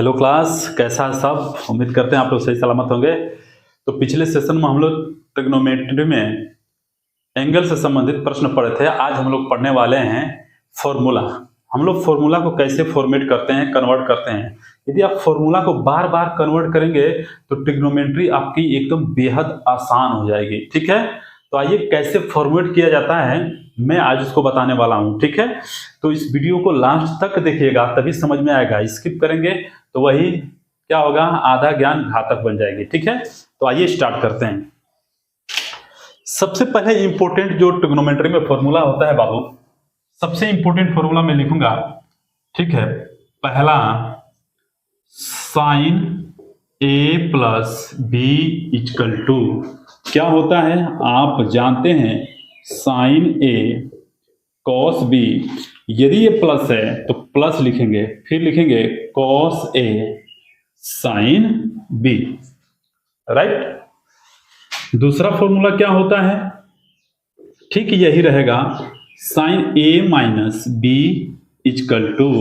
Hello class, कैसा है सब। उम्मीद करते हैं आप लोग सही सलामत होंगे। तो पिछले सेशन में हम लोग ट्रिग्नोमेट्री में एंगल से संबंधित प्रश्न पढ़े थे। आज हम लोग पढ़ने वाले हैं फॉर्मूला। हम लोग फॉर्मूला को कैसे फॉर्मेट करते हैं, कन्वर्ट करते हैं। यदि आप फॉर्मूला को बार बार कन्वर्ट करेंगे तो ट्रिग्नोमेट्री आपकी एकदम बेहद आसान हो जाएगी। ठीक है, तो आइए कैसे फॉर्मेट किया जाता है मैं आज उसको बताने वाला हूं। ठीक है, तो इस वीडियो को लास्ट तक देखिएगा, तभी समझ में आएगा। स्किप करेंगे तो वही क्या होगा, आधा ज्ञान घातक बन जाएगी। ठीक है, तो आइए स्टार्ट करते हैं। सबसे पहले इंपॉर्टेंट जो ट्रिग्नोमेट्री में फॉर्मूला होता है बाबू, सबसे इंपॉर्टेंट फॉर्मूला मैं लिखूंगा। ठीक है, पहला sine A plus B equal to क्या होता है आप जानते हैं, साइन ए कॉस बी। यदि ये प्लस है तो प्लस लिखेंगे, फिर लिखेंगे cos A sine B. Right. दूसरा फॉर्मूला क्या होता है, ठीक यही रहेगा, sine A minus B equal to,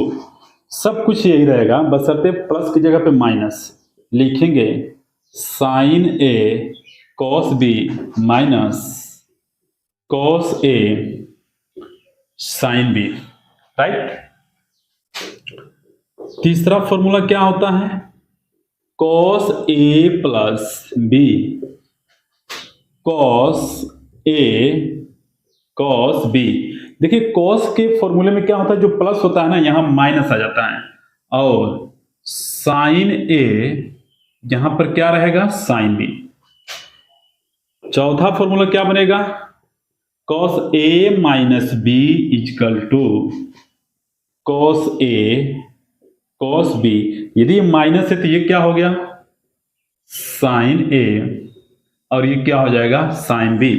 सब कुछ यही रहेगा, बशर्ते प्लस की जगह पे माइनस लिखेंगे, sign A cos B minus cos A sine B. Right. तीसरा फॉर्मूला क्या होता है, cos A plus B, cos A cos B. देखिए कॉस के फॉर्मूले में क्या होता है, जो प्लस होता है ना यहां माइनस आ जाता है, और साइन ए यहां पर क्या रहेगा, साइन बी। चौथा फॉर्मूला क्या बनेगा, cos A minus B equal to cos A cos B. यदि माइनस है तो ये क्या हो गया, साइन ए, और ये क्या हो जाएगा, साइन बी।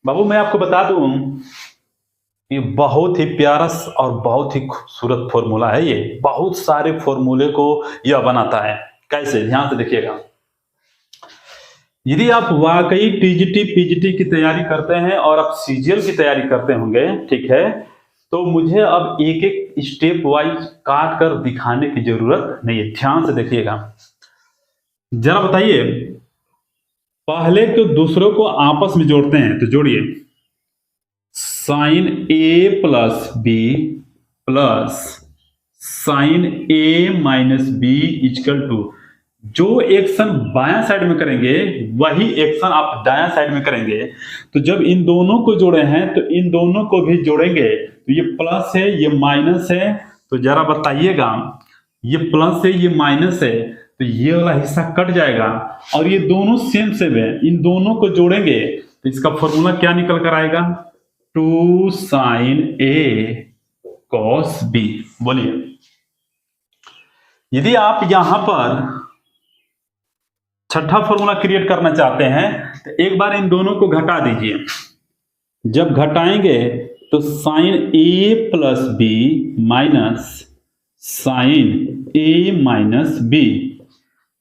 बाबू मैं आपको बता दूं, ये बहुत ही प्यारा और बहुत ही खूबसूरत फॉर्मूला है। ये बहुत सारे फॉर्मूले को यह बनाता है। कैसे, ध्यान से देखिएगा। यदि आप वाकई टीजीटी पीजीटी की तैयारी करते हैं और आप सीजीएल की तैयारी करते होंगे, ठीक है, तो मुझे अब एक एक स्टेप वाइज काट कर दिखाने की जरूरत नहीं है। ध्यान से देखिएगा, जरा बताइए, पहले तो दूसरों को आपस में जोड़ते हैं, तो जोड़िए, sine A plus B plus sine A minus B equal to, जो एक्शन बायां साइड में करेंगे वही एक्शन आप दायां साइड में करेंगे। तो जब इन दोनों को जोड़े हैं तो इन दोनों को भी जोड़ेंगे, तो ये प्लस है ये माइनस है, तो जरा बताइएगा, ये प्लस है ये माइनस है, तो ये वाला हिस्सा कट जाएगा, और ये दोनों सेम सेम है, इन दोनों को जोड़ेंगे तो इसका फॉर्मूला क्या निकल कर आएगा, 2 साइन ए कॉस बी। बोलिए, यदि आप यहां पर छठा फॉर्मूला क्रिएट करना चाहते हैं तो एक बार इन दोनों को घटा दीजिए। जब घटाएंगे तो sign A plus B minus sign A minus B.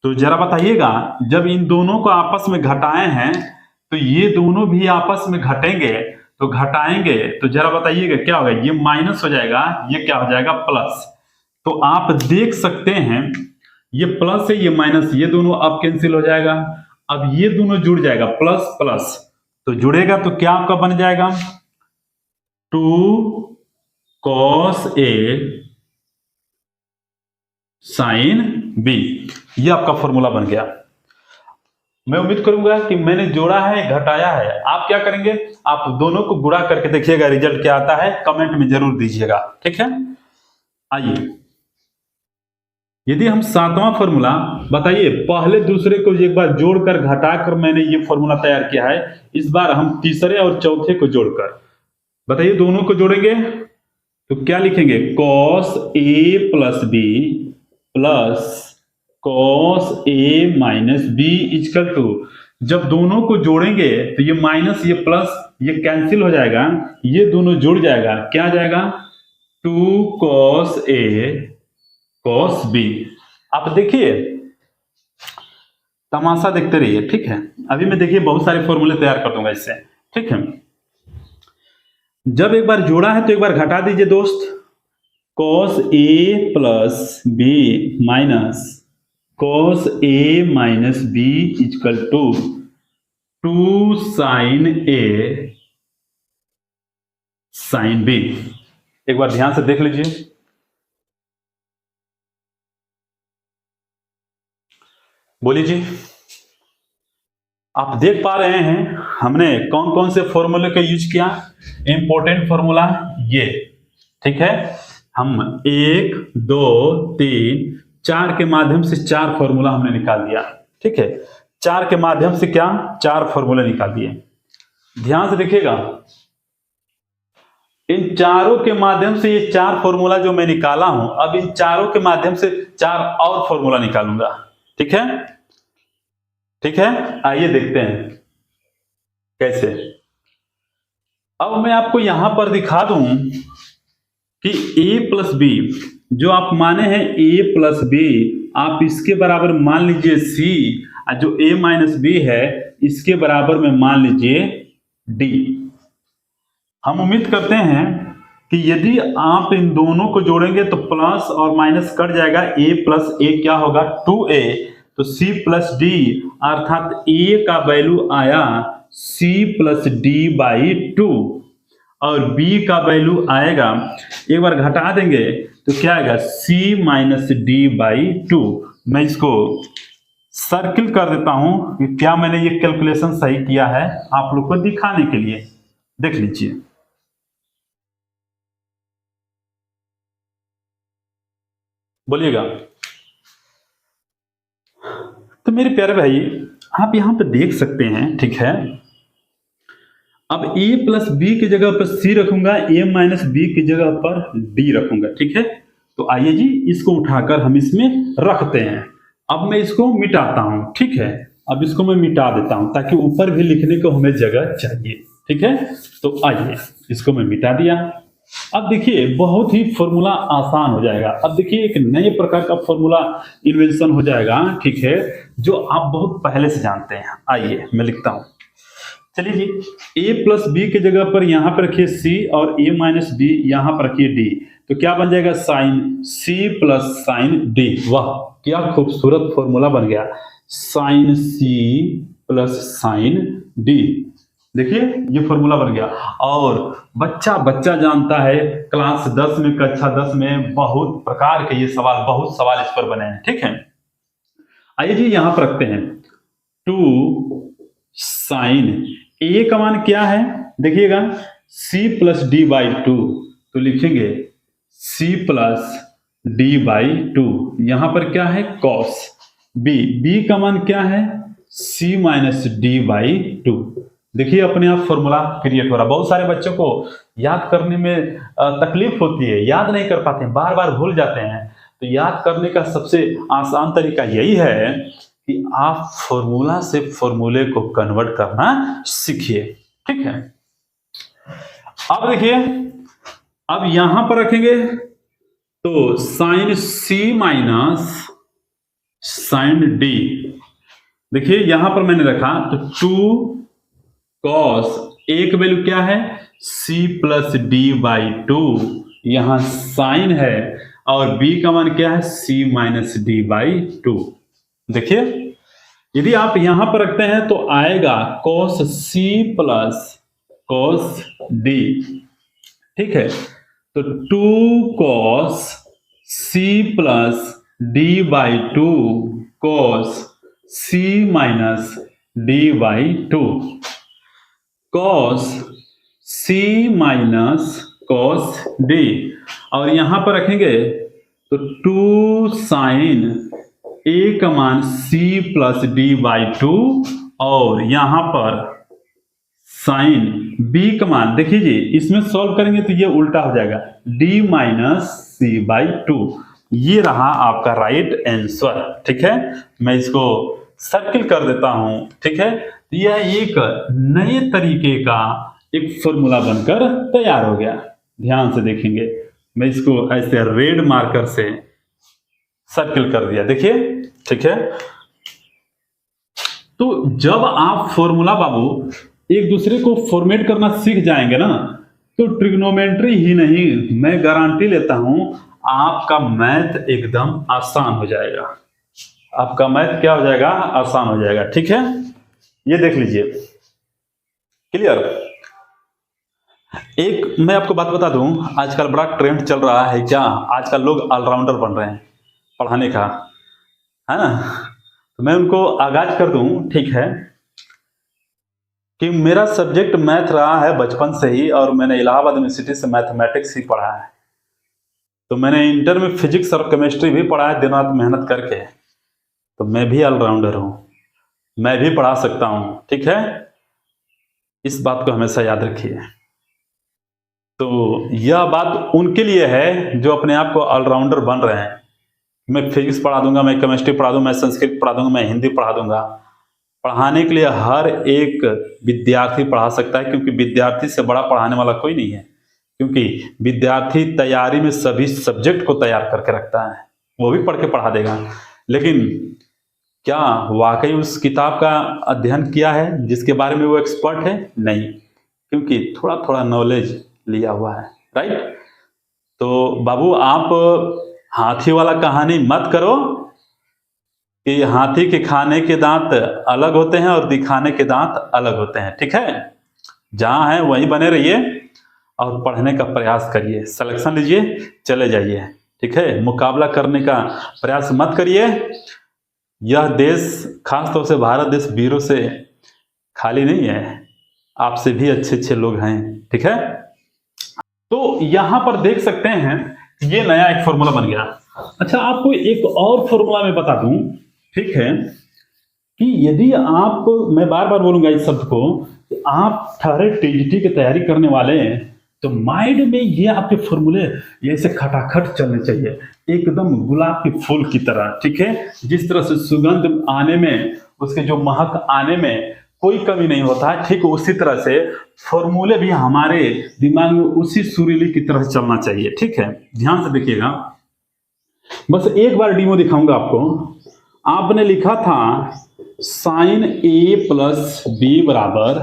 तो जरा बताइएगा, जब इन दोनों को आपस में घटाए हैं तो ये दोनों भी आपस में घटेंगे, तो घटाएंगे तो जरा बताइएगा क्या होगा, ये माइनस हो जाएगा, ये क्या हो जाएगा, प्लस। तो आप देख सकते हैं ये प्लस है ये माइनस, ये दोनों अब कैंसिल हो जाएगा, अब ये दोनों जुड़ जाएगा, प्लस प्लस, तो जुड़ेगा तो क्या आपका बन जाएगा, 2 कॉस ए साइन बी। ये आपका फॉर्मूला बन गया। मैं उम्मीद करूंगा कि मैंने जोड़ा है घटाया है। आप क्या करेंगे, आप दोनों को गुणा करके देखिएगा रिजल्ट क्या आता है, कमेंट में जरूर दीजिएगा। ठीक है, आइए, यदि हम सातवां फॉर्मूला, बताइए, पहले दूसरे को एक बार जोड़कर घटाकर मैंने ये फॉर्मूला तैयार किया है, इस बार हम तीसरे और चौथे को जोड़कर, बताइए, दोनों को जोड़ेंगे तो क्या लिखेंगे, cos A plus B plus cos A minus B equal to, जब दोनों को जोड़ेंगे तो ये माइनस ये प्लस ये कैंसिल हो जाएगा, ये दोनों जुड़ जाएगा, क्या आ जाएगा, 2 कॉस ए कॉस बी। आप देखिए, तमाशा देखते रहिए। ठीक है, अभी मैं देखिए बहुत सारे फॉर्मूले तैयार कर दूंगा इससे। ठीक है, जब एक बार जोड़ा है तो एक बार घटा दीजिए दोस्त, cos A plus B minus cos A minus B equal to 2 sine A sine B. एक बार ध्यान से देख लीजिए। बोलिए जी, आप देख पा रहे हैं हमने कौन कौन से फॉर्मूले का यूज किया। इंपॉर्टेंट फॉर्मूला ये, ठीक है। हम 1 2 3 4 के माध्यम से 4 फॉर्मूला हमने निकाल दिया, ठीक है। 4 के माध्यम से क्या 4 फॉर्मूले निकाल दिए। ध्यान से देखिएगा, इन चारों के माध्यम से ये 4 फॉर्मूला जो मैं निकाला हूं, अब इन चारों के माध्यम से 4 और फॉर्मूला निकालूंगा, ठीक है। ठीक है, आइए देखते हैं कैसे। अब मैं आपको यहां पर दिखा दूं कि a प्लस बी जो आप माने हैं a प्लस बी, आप इसके बराबर मान लीजिए c, जो a माइनस बी है इसके बराबर में मान लीजिए d। हम उम्मीद करते हैं कि यदि आप इन दोनों को जोड़ेंगे तो प्लस और माइनस कट जाएगा, a प्लस a क्या होगा 2a, तो c प्लस डी अर्थात a का वैल्यू आया c प्लस डी बाई 2 और b का वैल्यू आएगा, एक बार घटा देंगे तो क्या आएगा c माइनस डी बाई 2। मैं इसको सर्किल कर देता हूं कि क्या मैंने ये कैलकुलेशन सही किया है, आप लोग को दिखाने के लिए। देख लीजिए, बोलिएगा। तो मेरे प्यारे भाई आप यहां पे देख सकते हैं, ठीक है। अब a प्लस बी की जगह पर c रखूंगा, a माइनस बी की जगह पर d रखूंगा, ठीक है। तो आइए जी इसको उठाकर हम इसमें रखते हैं। अब मैं इसको मिटाता हूं, ठीक है। अब इसको मैं मिटा देता हूं ताकि ऊपर भी लिखने को हमें जगह चाहिए, ठीक है। तो आइए इसको मैं मिटा दिया। अब देखिए बहुत ही फॉर्मूला आसान हो जाएगा। अब देखिए एक नए प्रकार का फॉर्मूला इन्वेंशन हो जाएगा, ठीक है, जो आप बहुत पहले से जानते हैं। आइए मैं लिखता हूं, चलिए जी। a प्लस बी की जगह पर यहां पर रखिए c और a माइनस बी यहां पर रखिए d, तो क्या बन जाएगा sine c plus sine d। वाह क्या खूबसूरत फॉर्मूला बन गया, sine c plus sine d। देखिए ये फॉर्मूला बन गया। और बच्चा बच्चा जानता है, क्लास 10 में कक्षा 10 में बहुत प्रकार के ये सवाल, बहुत सवाल इस पर बने हैं, ठीक है। आइए जी यहां पर रखते हैं 2 साइन a का मान क्या है, देखिएगा c प्लस डी बाई 2, तो लिखेंगे c प्लस डी बाई 2। यहां पर क्या है कॉस b का मान क्या है c माइनस डी बाई 2। देखिए अपने आप फॉर्मूला क्रिएट हो रहा। बहुत सारे बच्चों को याद करने में तकलीफ होती है, याद नहीं कर पाते हैं, बार बार भूल जाते हैं। तो याद करने का सबसे आसान तरीका यही है कि आप फॉर्मूला से फॉर्मूले को कन्वर्ट करना सीखिए, ठीक है। अब देखिए, अब यहां पर रखेंगे तो sine c minus sine d। देखिए यहां पर मैंने रखा तो 2 कॉस a की वैल्यू क्या है c प्लस डी बाई 2, यहां साइन है, और b का मान क्या है c माइनस डी बाई 2। देखिए यदि आप यहां पर रखते हैं तो आएगा cos c plus cos d, ठीक है। तो 2 cos c plus d by 2 cos c minus d by 2, cos c minus cos d, और यहां पर रखेंगे तो 2 साइन a का मान c प्लस d बाई 2, और यहां पर साइन b का मान, देखिए जी इसमें सॉल्व करेंगे तो ये उल्टा हो जाएगा d माइनस c बाई 2। ये रहा आपका राइट आंसर, ठीक है। मैं इसको सर्किल कर देता हूं, ठीक है। यह एक नए तरीके का एक फॉर्मूला बनकर तैयार हो गया। ध्यान से देखेंगे, मैं इसको ऐसे रेड मार्कर से सर्किल कर दिया, देखिए, ठीक है। तो जब आप फॉर्मूला बाबू एक दूसरे को फॉर्मेट करना सीख जाएंगे ना, तो ट्रिग्नोमेट्री ही नहीं, मैं गारंटी लेता हूं आपका मैथ एकदम आसान हो जाएगा। आपका मैथ क्या हो जाएगा? आसान हो जाएगा। ठीक है, ये देख लीजिए। क्लियर? एक मैं आपको बात बता दूं, आजकल बड़ा ट्रेंड चल रहा है क्या, आजकल लोग ऑलराउंडर बन रहे हैं पढ़ाने का, है ना। तो मैं उनको आगाज कर दूं, ठीक है, कि मेरा सब्जेक्ट मैथ रहा है बचपन से ही, और मैंने इलाहाबाद यूनिवर्सिटी से मैथमेटिक्स ही पढ़ा है। तो मैंने इंटर में फिजिक्स और केमिस्ट्री भी पढ़ा है दिन रात मेहनत करके। तो मैं भी ऑलराउंडर हूं, मैं भी पढ़ा सकता हूं। ठीक है, इस बात को हमेशा याद रखिए। तो यह बात उनके लिए है जो अपने आप को ऑलराउंडर बन रहे हैं। मैं फिजिक्स पढ़ा दूंगा, मैं केमिस्ट्री पढ़ा दूंगा, मैं संस्कृत पढ़ा दूंगा, मैं हिंदी पढ़ा दूंगा। पढ़ाने के लिए हर एक विद्यार्थी पढ़ा सकता है, क्योंकि विद्यार्थी से बड़ा पढ़ाने वाला कोई नहीं है। क्योंकि विद्यार्थी तैयारी में सभी सब्जेक्ट को तैयार करके रखता है, वो भी पढ़ के पढ़ा देगा। लेकिन क्या वाकई उस किताब का अध्ययन किया है जिसके बारे में वो एक्सपर्ट है? नहीं, क्योंकि थोड़ा थोड़ा नॉलेज लिया हुआ है। राइट? तो बाबू, आप हाथी वाला कहानी मत करो कि हाथी के खाने के दांत अलग होते हैं और दिखाने के दांत अलग होते हैं। ठीक है, जहां है वहीं बने रहिए और पढ़ने का प्रयास करिए, सिलेक्शन लीजिए, चले जाइए। ठीक है, मुकाबला करने का प्रयास मत करिए। यह देश, खासतौर से भारत देश, वीरों से खाली नहीं है, आपसे भी अच्छे अच्छे लोग हैं। ठीक है, तो यहां पर देख सकते हैं ये नया एक फॉर्मूला बन गया। अच्छा, आपको एक और फॉर्मूला मैं बता दूं, ठीक है, कि यदि आप, मैं बार बार बोलूंगा इस शब्द को, कि आप ठहरे टीजीटी की तैयारी करने वाले हैं, तो माइंड में ये आपके फॉर्मूले ऐसे खटाखट चलने चाहिए, एकदम गुलाब के फूल की तरह। ठीक है, जिस तरह से सुगंध आने में, उसके जो महक आने में कोई कमी नहीं होता है, ठीक उसी तरह से फॉर्मूले भी हमारे दिमाग में उसी सुरीली की तरह चलना चाहिए। ठीक है, ध्यान से देखिएगा, बस एक बार डीमो दिखाऊंगा आपको। आपने लिखा था साइन ए प्लस बी बराबर,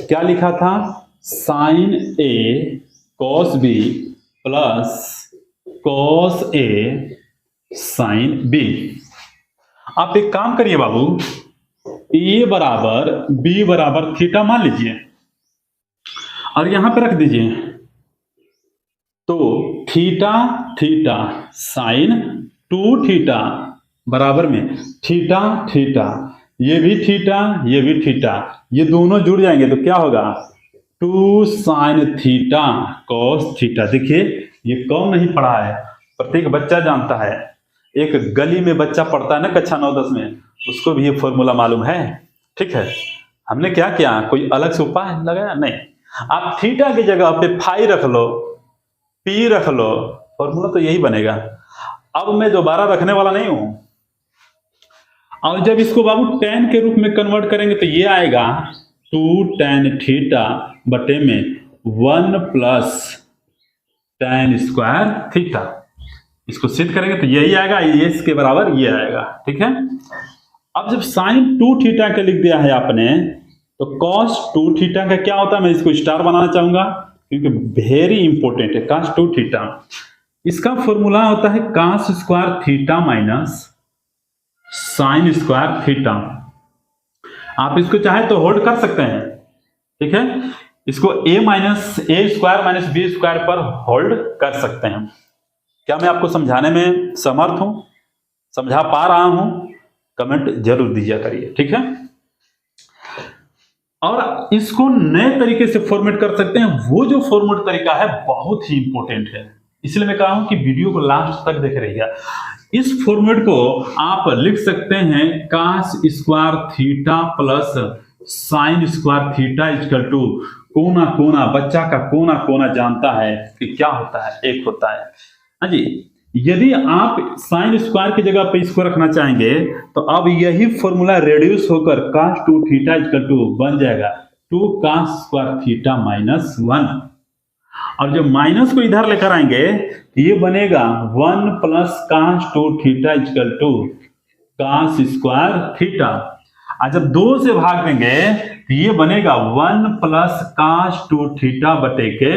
क्या लिखा था? Sign A cos B plus cos A sine B. आप एक काम करिए बाबू, ए बराबर बी बराबर थीटा मान लीजिए और यहां पे रख दीजिए। तो थीटा थीटा साइन 2 थीटा बराबर में थीटा थीटा, ये भी थीटा, ये भी थीटा, ये दोनों जुड़ जाएंगे तो क्या होगा? 2 साइन थीटा कॉस थीटा। देखिए, ये कौन नहीं पढ़ा है, प्रत्येक बच्चा जानता है। एक गली में बच्चा पढ़ता है ना कक्षा 9-10 में, उसको भी ये फॉर्मूला मालूम है। ठीक है, हमने क्या किया, कोई अलग से उपाय लगाया नहीं। आप थीटा की जगह पे फाई रख लो, पी रख लो, फॉर्मूला तो यही बनेगा। अब मैं दोबारा रखने वाला नहीं हूं। और जब इसको बाबू tan के रूप में कन्वर्ट करेंगे तो ये आएगा 2 tan थीटा बटे में 1 प्लस tan स्क्वायर थीटा। इसको सिद्ध करेंगे तो यही आएगा, ये इसके बराबर ये आएगा। ठीक है, अब जब साइन 2 थीटा का लिख दिया है आपने, तो cos 2 थीटा का क्या होता है, मैं इसको स्टार बनाना चाहूंगा क्योंकि वेरी इंपॉर्टेंट है। cos 2 थीटा, इसका फॉर्मूला होता है cos square theta minus sign square theta. आप इसको चाहे तो होल्ड कर सकते हैं। ठीक है, इसको a square minus B square पर होल्ड कर सकते हैं। क्या मैं आपको समझाने में समर्थ हूं, समझा पा रहा हूं? कमेंट जरूर दीजिए करिए। ठीक है, और इसको नए तरीके से फॉर्मेट कर सकते हैं। वो जो फॉर्मेट तरीका है बहुत ही इंपॉर्टेंट है, इसलिए मैं कहा हूं कि वीडियो को लास्ट तक देख रहिए। इस फॉर्मेट को आप लिख सकते हैं cos square theta plus sine square theta equal to कोना कोना, बच्चा का कोना कोना जानता है कि क्या होता है, एक होता है। हाँ जी, यदि आप साइन स्क्वायर की जगह पे इसको रखना चाहेंगे तो अब यही फॉर्मूला रेड्यूस होकर cos 2 थीटा इक्वल टू बन जाएगा 2 cos स्क्वायर थीटा माइनस 1। और जब माइनस को इधर लेकर आएंगे तो ये बनेगा 1 plus cos 2 theta equal to cos square theta. और जब 2 से भाग देंगे तो ये बनेगा 1 प्लस cos 2 थीटा बटे के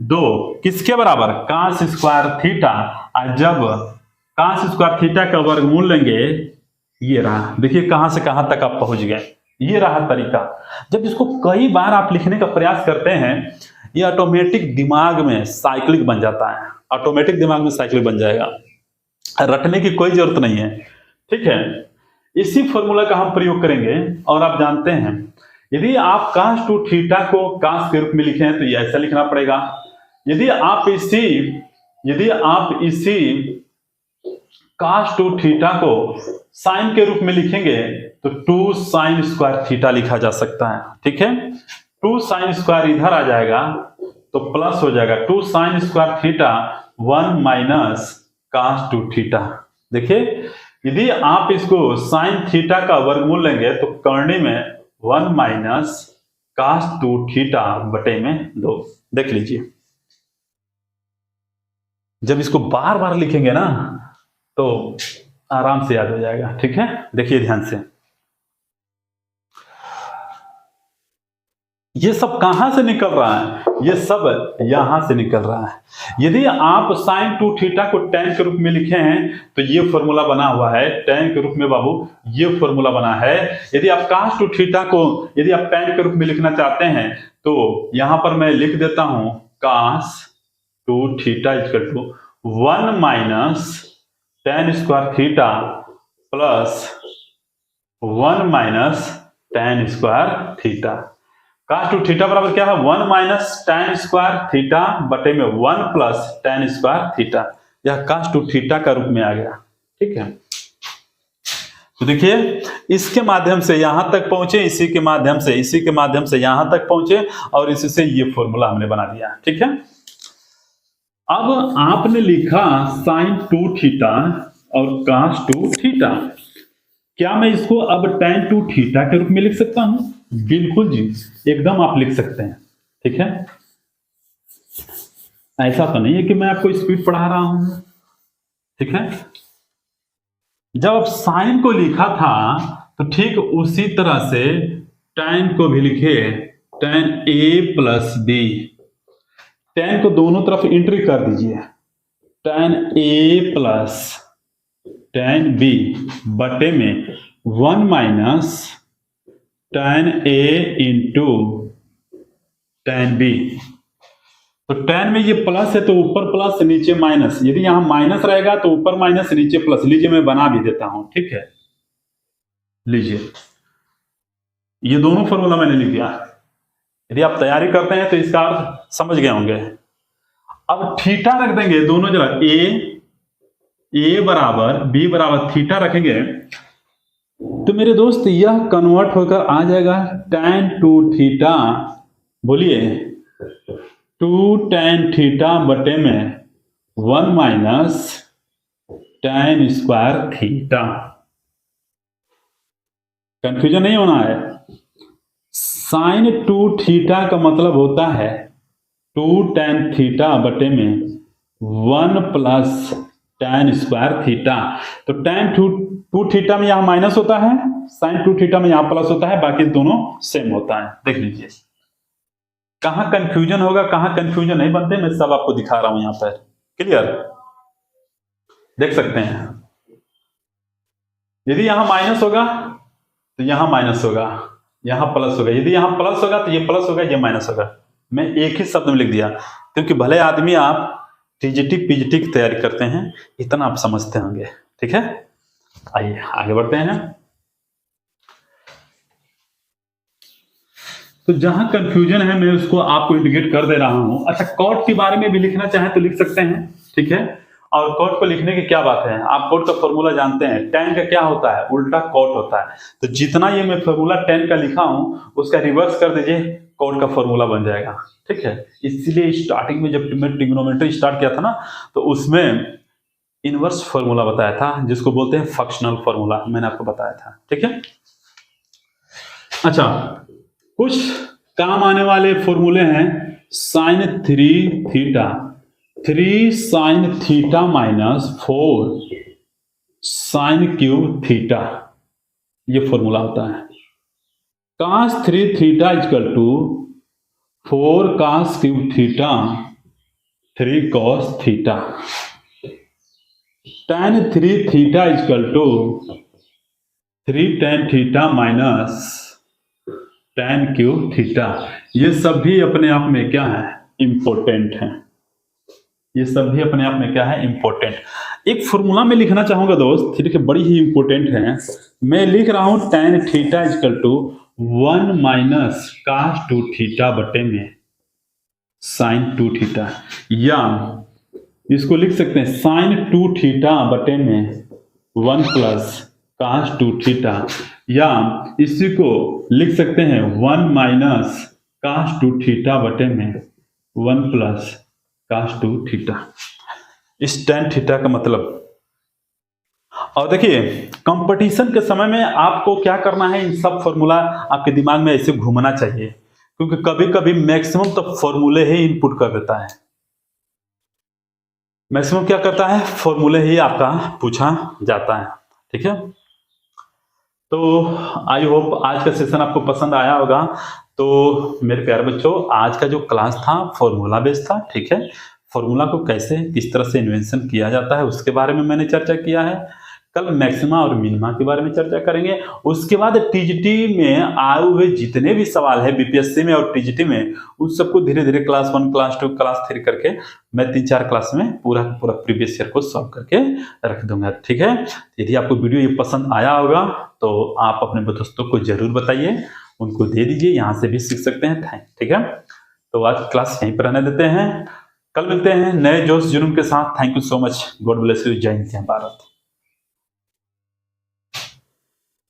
2 किसके बराबर, कास स्क्वायर थीटा। और जब कास स्क्वायर थीटा का वर्गमूल लेंगे, ये रहा, देखिए कहां से कहां तक आप पहुंच गए, ये रहा तरीका। जब इसको कई बार आप लिखने का प्रयास करते हैं, ये ऑटोमेटिक दिमाग में साइक्लिक बन जाता है, ऑटोमेटिक दिमाग में साइक्लिक बन जाएगा, रटने की कोई जरूरत नहीं है। ठीक है, इसी फॉर्मूला का हम प्रयोग करेंगे। और आप जानते हैं, यदि आप कास टू थीटा को कास के रूप में लिखे हैं तो ये ऐसा लिखना पड़ेगा। यदि आप इसी कास टू थीटा को साइन के रूप में लिखेंगे तो 2 साइन स्क्वायर थीटा लिखा जा सकता है। ठीक है, 2 साइन स्क्वायर इधर आ जाएगा तो प्लस हो जाएगा 2 sine square theta 1 minus cos two theta. देखिए, यदि आप इसको साइन थीटा का वर्गमूल लेंगे तो करने में 1 माइनस कास टू थीटा बटे में 2। देख लीजिए, जब इसको बार बार लिखेंगे ना तो आराम से याद हो जाएगा। ठीक है, देखिए ध्यान से, ये सब कहां से निकल रहा है, ये सब यहां से निकल रहा है। यदि आप साइन टू थीटा को tan के रूप में लिखे हैं तो ये फॉर्मूला बना हुआ है, tan के रूप में बाबू ये फॉर्मूला बना है। यदि आप कास टू थीटा को यदि आप tan के रूप में लिखना चाहते हैं तो यहां पर मैं लिख देता हूं cos two theta equal to 1 minus tan square theta plus 1 minus tan square theta. Cos two theta बराबर क्या है, 1 माइनस tan स्क्वायर थीटा बटे में 1 प्लस tan स्क्वायर थीटा। यह कास टू थीटा का रूप में आ गया। ठीक है, तो देखिए इसके माध्यम से यहां तक पहुंचे, इसी के माध्यम से यहां तक पहुंचे और इससे ये फॉर्मूला हमने बना दिया। ठीक है, अब आपने लिखा साइन टू थीटा और कास टू थीटा, क्या मैं इसको अब tan टू थीटा के रूप में लिख सकता हूं? बिल्कुल जी, एकदम आप लिख सकते हैं। ठीक है, ऐसा तो नहीं है कि मैं आपको स्पीड पढ़ा रहा हूं। ठीक है, जब आप साइन को लिखा था तो ठीक उसी तरह से tan को भी लिखे, tan a plus B. tan को दोनों तरफ एंट्री कर दीजिए, tan a plus tan b बटे में 1 minus tan a into tan b। तो tan में ये प्लस है तो ऊपर प्लस नीचे माइनस, यदि यहां माइनस रहेगा तो ऊपर माइनस नीचे प्लस। लीजिए मैं बना भी देता हूं। ठीक है, लीजिए ये दोनों फॉर्मूला मैंने लिख दिया। यदि आप तैयारी करते हैं तो इसका अर्थ समझ गए होंगे। अब थीटा रख देंगे दोनों जगह, ए बराबर बी बराबर थीटा रखेंगे तो मेरे दोस्त यह कन्वर्ट होकर आ जाएगा tan टू थीटा। बोलिए, 2 tan थीटा बटे में 1 minus tan square theta. Confusion नहीं होना है। साइन टू थीटा का मतलब होता है 2 tan थीटा बटे में 1 प्लस tan स्क्वायर थीटा। तो tan टू थीटा में यहां माइनस होता है, साइन टू थीटा में यहां प्लस होता है, बाकी दोनों सेम होता है। देख लीजिए कहां कंफ्यूजन होगा, कहां कंफ्यूजन नहीं बनते, मैं सब आपको दिखा रहा हूं यहां पर। क्लियर, देख सकते हैं। यदि यहां माइनस होगा तो यहां माइनस होगा, यहां प्लस होगा, यदि यहां प्लस होगा तो ये प्लस होगा, ये माइनस होगा। मैं एक ही शब्द में लिख दिया, क्योंकि भले आदमी आप टीजीटी पीजीटी की तैयारी करते हैं, इतना आप समझते होंगे। ठीक है, आइए आगे बढ़ते हैं। तो जहां कंफ्यूजन है मैं उसको आपको इंडिकेट कर दे रहा हूं। अच्छा, कॉट के बारे में भी लिखना चाहें तो लिख सकते हैं। ठीक है, और कॉट को लिखने की क्या बात है, आप कॉट का फॉर्मूला जानते हैं। tan का क्या होता है, उल्टा कॉट होता है। तो जितना ये मैं फॉर्मूला tan का लिखा हूं उसका रिवर्स कर दीजिए, कॉट का फॉर्मूला बन जाएगा। ठीक है, इसलिए स्टार्टिंग में जब मैं ट्रिग्नोमेट्री स्टार्ट किया था ना तो उसमें इनवर्स फॉर्मूला बताया था, जिसको बोलते हैं फ्रैक्शनल फॉर्मूला, मैंने आपको बताया था। ठीक है, अच्छा कुछ काम आने वाले फॉर्मूले हैं। Sine 3 theta, 3 sine theta minus 4 sine cube theta, ये फॉर्मूला होता है। cos 3 theta equal to 4 cos cube theta 3 cos theta, tan 3 theta equal to 3 tan theta minus tan cube theta. ये सब भी अपने आप में क्या है, इंपॉर्टेंट है। ये सब भी अपने आप में क्या है, इंपॉर्टेंट। एक फॉर्मूला में लिखना चाहूंगा दोस्त, ठीक है, बड़ी ही इंपॉर्टेंट है। मैं लिख रहा हूं tan theta equal to 1 minus cos 2 theta बटे में sin 2 थीटा, या इसको लिख सकते हैं sin 2 थीटा बटे में 1 प्लस cos 2 थीटा, या इसी को लिख सकते हैं 1 माइनस cos 2 थीटा बटे में 1 प्लस cos 2 थीटा। इस tan थीटा का मतलब। और देखिए कंपटीशन के समय में आपको क्या करना है, इन सब फॉर्मूला आपके दिमाग में ऐसे घूमना चाहिए, क्योंकि कभी कभी मैक्सिमम तो फॉर्मूले ही इनपुट कर देता है। मैक्सिमम क्या करता है, फॉर्मूले ही आपका पूछा जाता है। ठीक है, तो आई होप आज का सेशन आपको पसंद आया होगा। तो मेरे प्यारे बच्चों, आज का जो क्लास था फॉर्मूला बेस्ड था। ठीक है, फॉर्मूला को कैसे किस तरह से इन्वेंशन किया जाता है उसके बारे में मैंने चर्चा किया है। कल मैक्सिमा और मिनिमा के बारे में चर्चा करेंगे। उसके बाद टीजीटी में आए हुए जितने भी सवाल है बीपीएससी में और टीजीटी में, उन सबको धीरे धीरे क्लास 1, क्लास 2, क्लास 3 करके मैं 3-4 क्लास में पूरा प्रीवियस ईयर को सॉल्व करके रख दूंगा। ठीक है, यदि आपको वीडियो ये पसंद आया होगा तो आप अपने दोस्तों को जरूर बताइए, उनको दे दीजिए, यहाँ से भी सीख सकते हैं। ठीक है, तो आज क्लास यहीं पर रहने देते हैं, कल मिलते हैं नए जोश जुनून के साथ। Thank you so much, God bless you, जय हिंद, जय भारत।